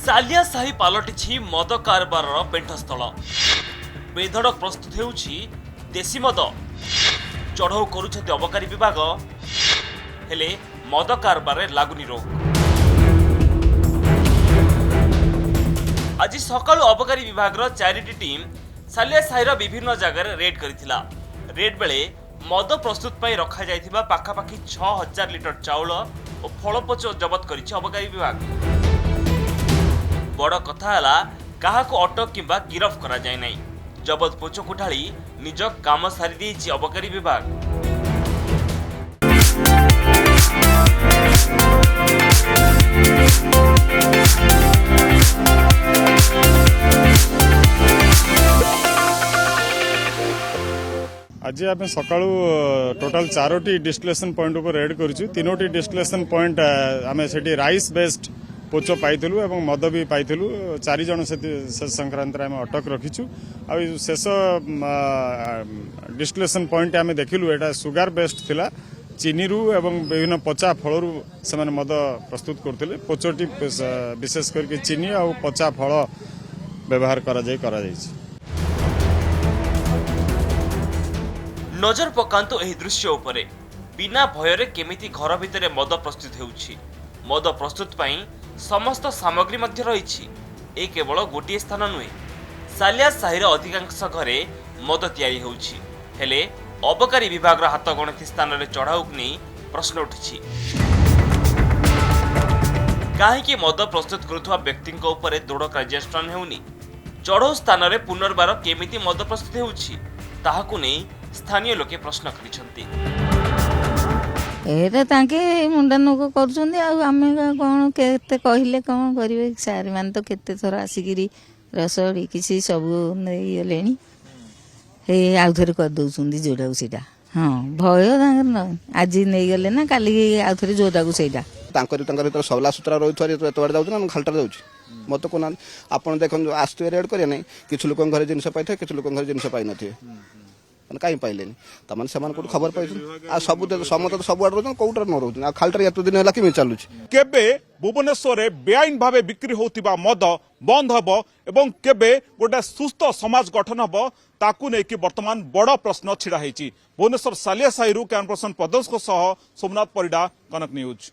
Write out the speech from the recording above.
सालिया साही पलटि मद कारबार पेंठस्थल। बेधड़क प्रस्तुत होउछि देशी मद। चढ़ऊ करुछथि अबकारी विभाग, हेले मद कारबार लागुनी रोक। आज सकाळु अबकारी विभाग चारिटी टीम सालिया साहिर विभिन्न जगार रेड करिथिला। रेड बेले मद प्रस्तुत पई रखा जायथिबा पाखापाखि 6000 लिटर चाउल और फलपच जबत करिछि अबकारी विभाग। बड़ कथा है क्या अटक किंबा गिरफ करा जाए नहीं। जबत पोचक ढाली निज काम सारी देइछि अबकारी विभाग। आज आम सका टोटाल 4टी डिस्टिलेशन पॉइंट पर रेड करूँ। 3टी डिस्टिलेशन पॉइंट आम से राइस बेस्ड पोच पाइलु और मद भी पाइलु। 4 जन से संक्रांत में अटक रखीचु। शेष डिस्टिलेशन पॉइंट आम देखिलु एटा सुगार बेस्ड थिला। चीनी रु एवं विभिन्न पचा फल से मद प्रस्तुत करते। पोचटी विशेष करके चीनी और पचा फल व्यवहार करा नजर पकांतु एही दृश्य उपरे। बिना भयरे केमिति घर भितरे मद प्रस्तुत हेउछि। मद प्रस्तुत पई समस्त सामग्री मध्य रहिछि। ए केवल गोटिए स्थान नुहे, सालिया साहिर अधिकांश घरे मद तैयारी होउछि। हेले अबकारी विभाग हाथ गणति स्थान में चढ़ाऊ नहीं प्रश्न उठी। कहीं मद प्रस्तुत करुवा व्यक्ति दृढ़ कार्यानुष्ठान हेउनी। चढ़ाऊ स्थान में पुनर्बार केमिति मद प्रस्तुत होउछि ताहाकु नहीं स्थानीय लोके प्रश्न करिसेंती। एटा तांके मुंडा नोक करछन्ती आ आमे कोन केते कहिले कोन करिवे। सार मान तो केते थोर आसिकिरी रसड़ी किसी सब नै लेनी हे आउ थरे कर दउछन्ती जोडाउ सेटा। हां भय तांकर न आज नै गले ना काली आउ थरे जोडाउ सेटा तांकर सबला सूत्र रही एतवाड़ जाऊँ ना खालटा जाऊँ मत को आपड़ देख आसवे रेड करें ना किसी लोक घर जिन पाई थे किसी लोक घर जिन पाई थे कहीं पाइले तमाने से खबर पाई सब समत तो सब आड़ कौटार न रोच खालटार एत दिन है कि चलुच। केबे भुवनेश्वर बेआईन भावे बिक्री होतिबा मद बंद हब एवं केबे गोटे सुस्थ समाज गठन हब ताकू नेकी वर्तमान बड़ प्रश्न छिड़ा होती। भुवनेश्वर सालिया साहिरू कैमरा पर्सन पदोस सोमनाथ परिडा, कनक न्यूज।